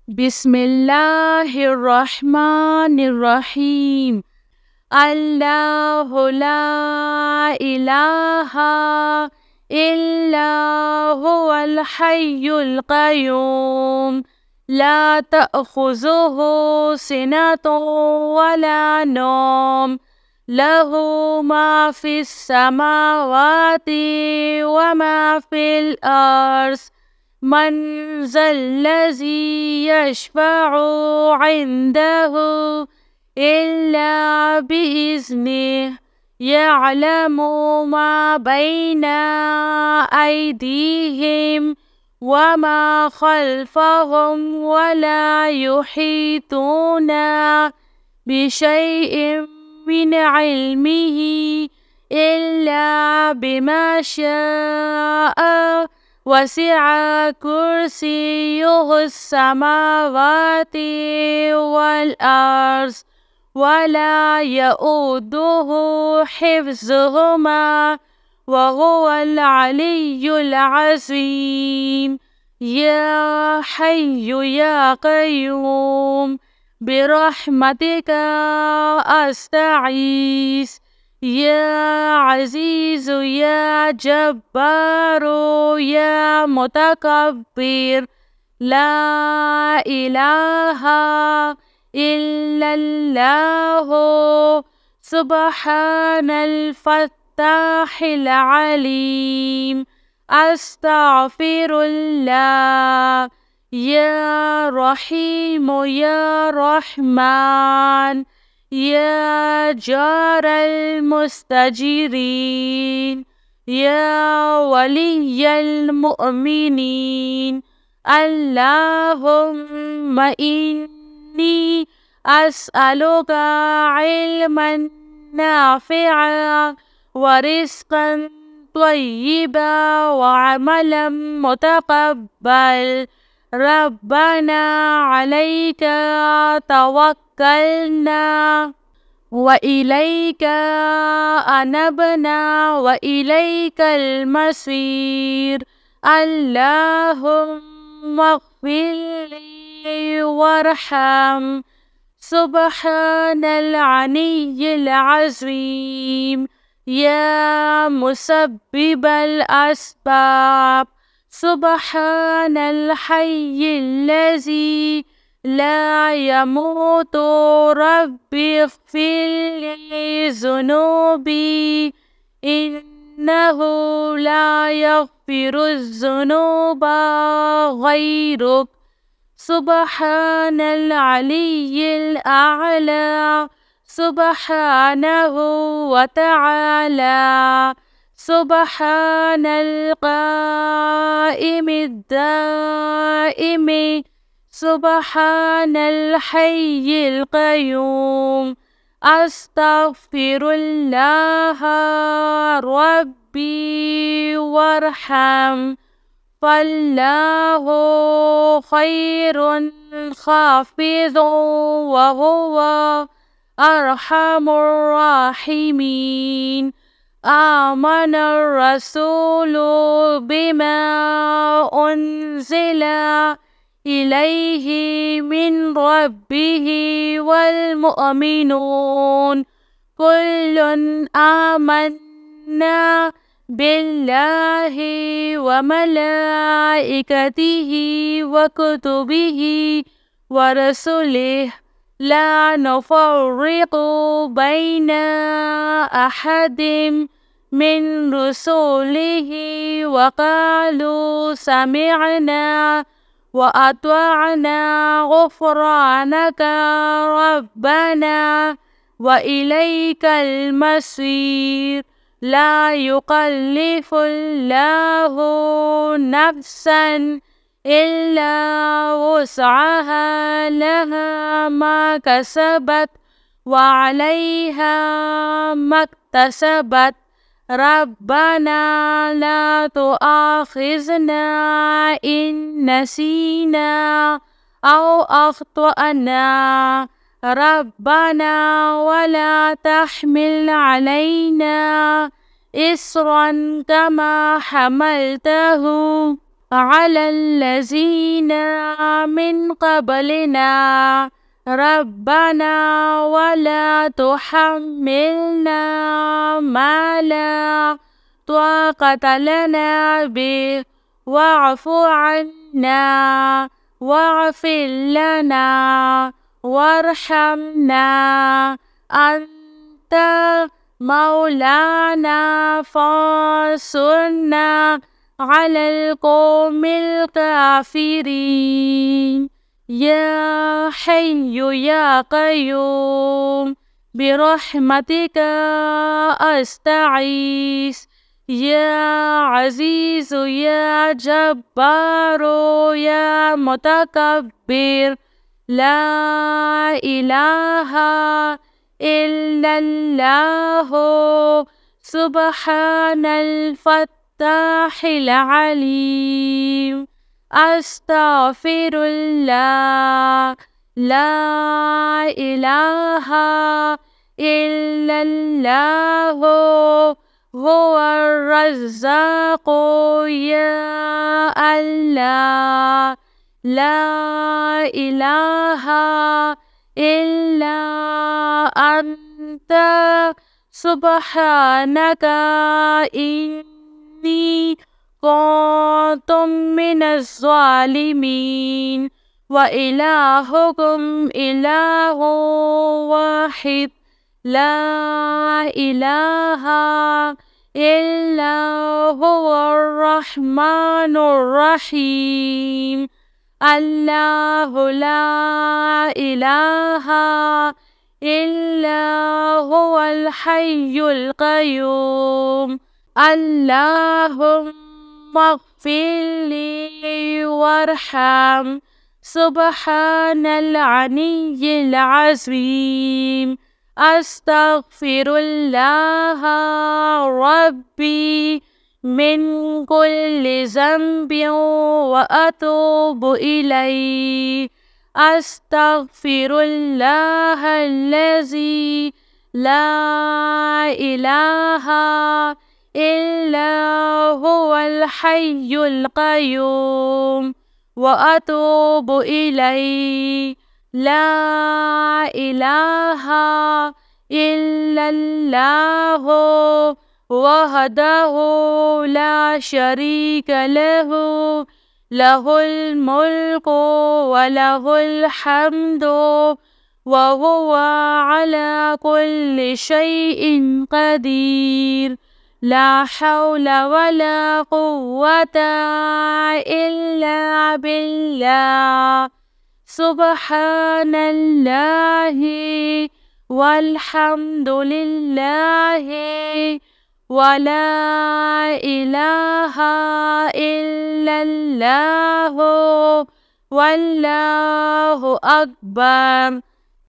بسم الله الرحمن الرحيم. الله لا إله إلا هو الحي القيوم لا تأخذه سنة ولا نوم له ما في السماوات وما في الأرض من ذا الذي يشفع عنده إلا بإذنه يعلم ما بين أيديهم وما خلفهم ولا يحيطون بشيء من علمه إلا بما شاء وسع كرسيه السماوات والأرض ولا يؤوده حفظهما وهو العلي العظيم. يا حي يا قيوم برحمتك أستغيث يا عزيز يا جبار يا متكبر لا إله إلا الله سبحان الفتاح العليم. أستغفر الله يا رحيم يا رحمن يا جار المستجيرين يا ولي المؤمنين. اللهم إني أسألك علما نافعا ورزقا طيبا وعملا متقبل. ربنا عليك توكلنا وإليك أنبنا وإليك المصير. اللهم اغفر لي وارحم سبحان العلي العظيم. يا مسبب الأسباب سبحان الحي الذي لا يموت ربي اغفر لي ذنوبي إنه لا يغفر الذنوب غيرك. سبحان العلي الأعلى سبحانه وتعالى. سبحان القائم الدائم سبحان الحي القيوم. أستغفر الله ربي وارحم فالله خير خافض وهو أرحم الراحمين. آمن الرسول بما أنزل إليه من ربه والمؤمنون كل آمنا بالله وملائكته وكتبه ورسله لا نفرق بين أحد من رسله وقالوا سمعنا وأطعنا غفرانك ربنا وإليك المصير. لا يكلف الله نفسا إلا وسعها لها ما كسبت وعليها ما اكتسبت. ربنا لا تؤاخذنا إن نسينا أو أخطأنا ربنا ولا تحمل علينا إصرا كما حملته على الذين من قبلنا ربنا ولا تحملنا ما لا طاقة لنا به واعف عنا واغفر لنا وارحمنا أنت مولانا فانصرنا على القوم الكافرين يا حي يا قيوم برحمتك أستغيث يا عزيز يا جبار يا متكبر لا إله إلا الله سبحان الفتاح العليم أستغفر الله لا إله إلا الله هو الرزاق يا الله لا إله إلا أنت سبحانك إني كنت من الظالمين وإلهكم إله واحد لا إله إلا هو الرحمن الرحيم الله لا إله إلا هو الحي القيوم اللهم اغفر لي وارحم سبحان العلي العظيم أستغفر الله ربي من كل ذنب وأتوب إليه أستغفر الله الذي لا إله إلا هو الحي القيوم وأتوب إليه لا إله إلا الله وحده لا شريك له له الملك وله الحمد وهو على كل شيء قدير لا حول ولا قوة إلا بالله سبحان الله والحمد لله ولا إله إلا الله والله أكبر